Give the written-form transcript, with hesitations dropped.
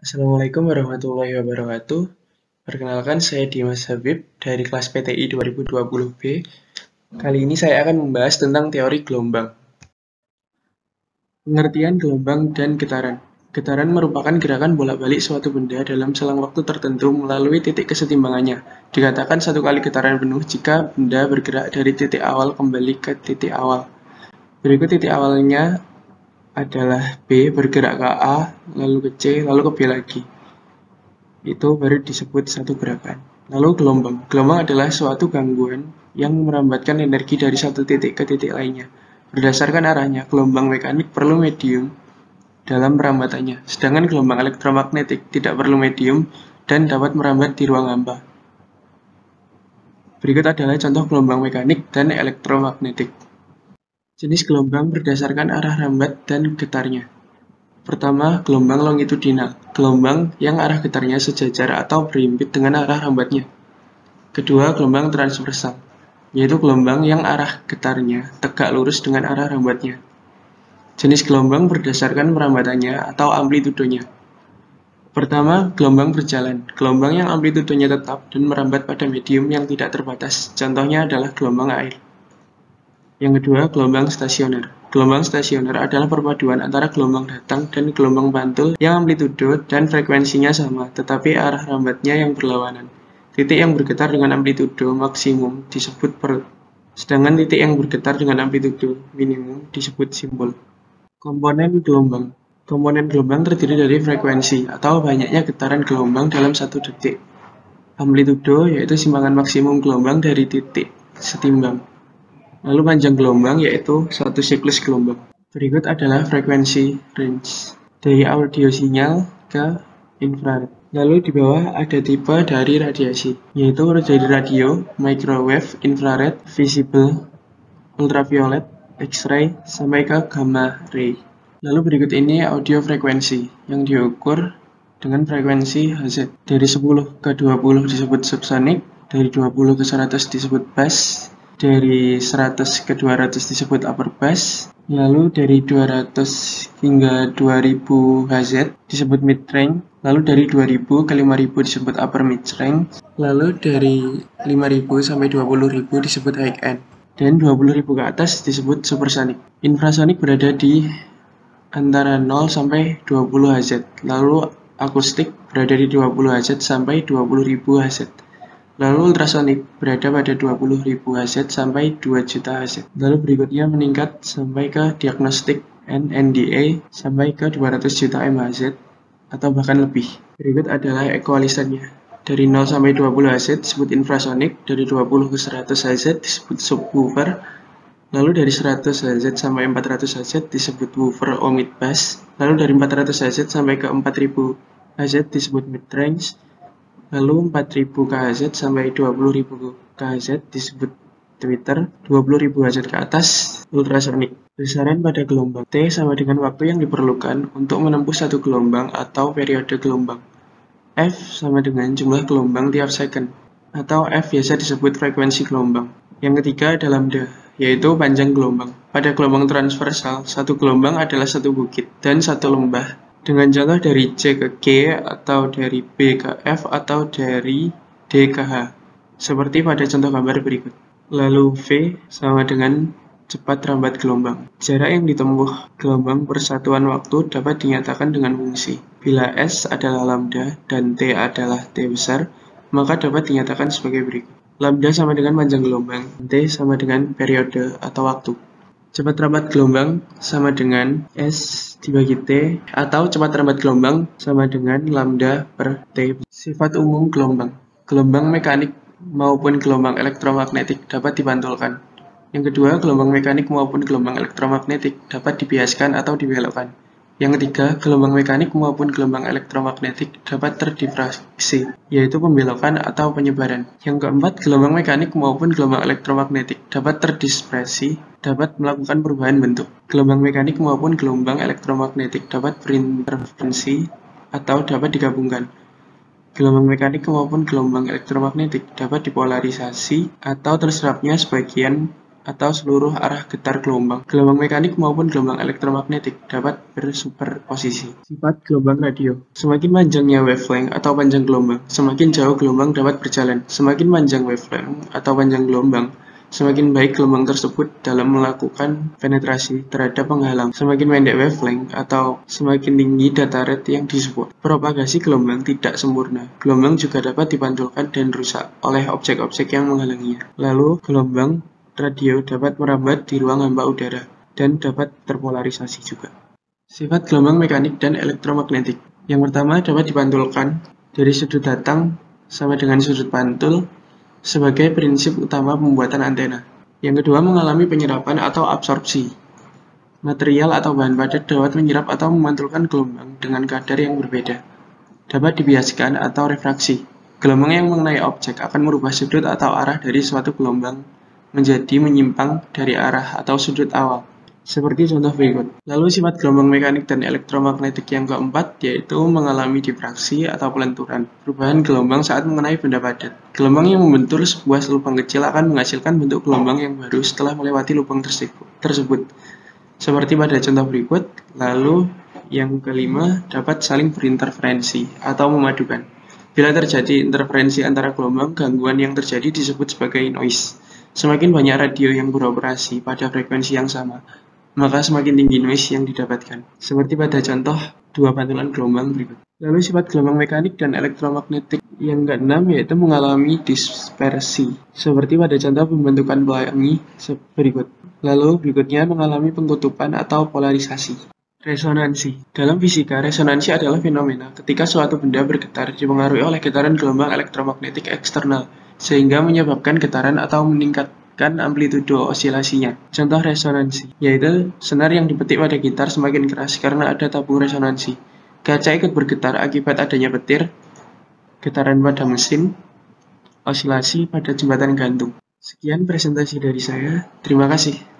Assalamualaikum warahmatullahi wabarakatuh. Perkenalkan, saya Dimas Habib dari kelas PTI 2020B. Kali ini saya akan membahas tentang teori gelombang. Pengertian gelombang dan getaran. Getaran merupakan gerakan bolak-balik suatu benda dalam selang waktu tertentu melalui titik kesetimbangannya. Dikatakan satu kali getaran penuh jika benda bergerak dari titik awal kembali ke titik awal. Berikut titik awalnya adalah B, bergerak ke A, lalu ke C, lalu ke B lagi. Itu baru disebut satu gerakan. Lalu gelombang. Gelombang adalah suatu gangguan yang merambatkan energi dari satu titik ke titik lainnya. Berdasarkan arahnya, gelombang mekanik perlu medium dalam merambatannya, sedangkan gelombang elektromagnetik tidak perlu medium dan dapat merambat di ruang hampa. Berikut adalah contoh gelombang mekanik dan elektromagnetik. Jenis gelombang berdasarkan arah rambat dan getarnya. Pertama, gelombang longitudinal, gelombang yang arah getarnya sejajar atau berhimpit dengan arah rambatnya. Kedua, gelombang transversal, yaitu gelombang yang arah getarnya tegak lurus dengan arah rambatnya. Jenis gelombang berdasarkan perambatannya atau amplitudonya. Pertama, gelombang berjalan, gelombang yang amplitudonya tetap dan merambat pada medium yang tidak terbatas. Contohnya adalah gelombang air. Yang kedua, gelombang stasioner. Gelombang stasioner adalah perpaduan antara gelombang datang dan gelombang pantul yang amplitudo dan frekuensinya sama, tetapi arah rambatnya yang berlawanan. Titik yang bergetar dengan amplitudo maksimum disebut perut, sedangkan titik yang bergetar dengan amplitudo minimum disebut simpul. Komponen gelombang. Komponen gelombang terdiri dari frekuensi atau banyaknya getaran gelombang dalam satu detik. Amplitudo yaitu simpangan maksimum gelombang dari titik setimbang. Lalu panjang gelombang yaitu satu siklus gelombang. Berikut adalah frekuensi range dari audio sinyal ke infrared. Lalu di bawah ada tipe dari radiasi, yaitu dari radio, microwave, infrared, visible, ultraviolet, X-ray, sampai ke gamma ray. Lalu berikut ini audio frekuensi yang diukur dengan frekuensi Hz. Dari 10 ke 20 disebut subsonic, dari 20 ke 100 disebut bass, dari 100 ke 200 disebut upper bass, lalu dari 200 hingga 2000 Hz disebut mid range, lalu dari 2000 ke 5000 disebut upper mid range, lalu dari 5000 sampai 20000 disebut high end, dan 20000 ke atas disebut supersonic. Infrasonic berada di antara 0 sampai 20 Hz, lalu akustik berada di 20 Hz sampai 20.000 Hz. Lalu ultrasonik berada pada 20.000 Hz sampai 2 juta Hz. Lalu berikutnya meningkat sampai ke diagnostik NDA sampai ke 200 juta MHz atau bahkan lebih. Berikut adalah equalisannya. Dari 0 sampai 20 Hz disebut infrasonik, dari 20 ke 100 Hz disebut subwoofer, lalu dari 100 Hz sampai 400 Hz disebut woofer or mid bass, lalu dari 400 Hz sampai ke 4000 Hz disebut mid range, lalu 4000 kHz sampai 20.000 kHz disebut tweeter, 20.000 Hz ke atas ultrasonik. Besaran pada gelombang T sama dengan waktu yang diperlukan untuk menempuh satu gelombang atau periode gelombang. F sama dengan jumlah gelombang tiap second, atau F biasa disebut frekuensi gelombang. Yang ketiga adalah lambda, yaitu panjang gelombang. Pada gelombang transversal, satu gelombang adalah satu bukit dan satu lembah. Dengan contoh dari C ke G, atau dari B ke F, atau dari D ke H, seperti pada contoh gambar berikut. Lalu V sama dengan cepat rambat gelombang. Jarak yang ditempuh gelombang per satuan waktu dapat dinyatakan dengan fungsi. Bila S adalah lambda dan T adalah T besar, maka dapat dinyatakan sebagai berikut. Lambda sama dengan panjang gelombang, T sama dengan periode atau waktu. Cepat rambat gelombang sama dengan S dibagi T, atau cepat rambat gelombang sama dengan lambda per T. Sifat umum gelombang. Gelombang mekanik maupun gelombang elektromagnetik dapat dipantulkan. Yang kedua, gelombang mekanik maupun gelombang elektromagnetik dapat dibiaskan atau dibelokkan. Yang ketiga, gelombang mekanik maupun gelombang elektromagnetik dapat terdifraksi, yaitu pembelokan atau penyebaran. Yang keempat, gelombang mekanik maupun gelombang elektromagnetik dapat terdispersi, dapat melakukan perubahan bentuk. Gelombang mekanik maupun gelombang elektromagnetik dapat berinterferensi atau dapat digabungkan. Gelombang mekanik maupun gelombang elektromagnetik dapat dipolarisasi atau terserapnya sebagian atau seluruh arah getar gelombang. Gelombang mekanik maupun gelombang elektromagnetik dapat bersuperposisi. Sifat gelombang radio. Semakin panjangnya wavelength atau panjang gelombang, semakin jauh gelombang dapat berjalan. Semakin panjang wavelength atau panjang gelombang, semakin baik gelombang tersebut dalam melakukan penetrasi terhadap penghalang. Semakin pendek wavelength atau semakin tinggi data rate yang disebut. Propagasi gelombang tidak sempurna. Gelombang juga dapat dipantulkan dan rusak oleh objek-objek yang menghalanginya. Lalu, gelombang radio dapat merambat di ruang hampa udara dan dapat terpolarisasi juga. Sifat gelombang mekanik dan elektromagnetik. Yang pertama dapat dipantulkan dari sudut datang sama dengan sudut pantul sebagai prinsip utama pembuatan antena. Yang kedua, mengalami penyerapan atau absorpsi. Material atau bahan padat dapat menyerap atau memantulkan gelombang dengan kadar yang berbeda. Dapat dibiaskan atau refraksi. Gelombang yang mengenai objek akan merubah sudut atau arah dari suatu gelombang menjadi menyimpang dari arah atau sudut awal. Seperti contoh berikut. Lalu sifat gelombang mekanik dan elektromagnetik yang keempat yaitu mengalami difraksi atau pelenturan. Perubahan gelombang saat mengenai benda padat. Gelombang yang membentur sebuah lubang kecil akan menghasilkan bentuk gelombang yang baru setelah melewati lubang tersebut. Seperti pada contoh berikut. Lalu yang kelima dapat saling berinterferensi atau memadukan. Bila terjadi interferensi antara gelombang, gangguan yang terjadi disebut sebagai noise. Semakin banyak radio yang beroperasi pada frekuensi yang sama, maka semakin tinggi noise yang didapatkan. Seperti pada contoh dua pantulan gelombang berikut. Lalu sifat gelombang mekanik dan elektromagnetik yang keenam yaitu mengalami dispersi. Seperti pada contoh pembentukan pelangi berikut. Lalu berikutnya mengalami pengkutupan atau polarisasi. Resonansi. Dalam fisika, resonansi adalah fenomena ketika suatu benda bergetar dipengaruhi oleh getaran gelombang elektromagnetik eksternal, sehingga menyebabkan getaran atau meningkatkan amplitudo osilasinya. Contoh resonansi, yaitu senar yang dipetik pada gitar semakin keras karena ada tabung resonansi. Kaca ikut bergetar akibat adanya petir, getaran pada mesin, osilasi pada jembatan gantung. Sekian presentasi dari saya, terima kasih.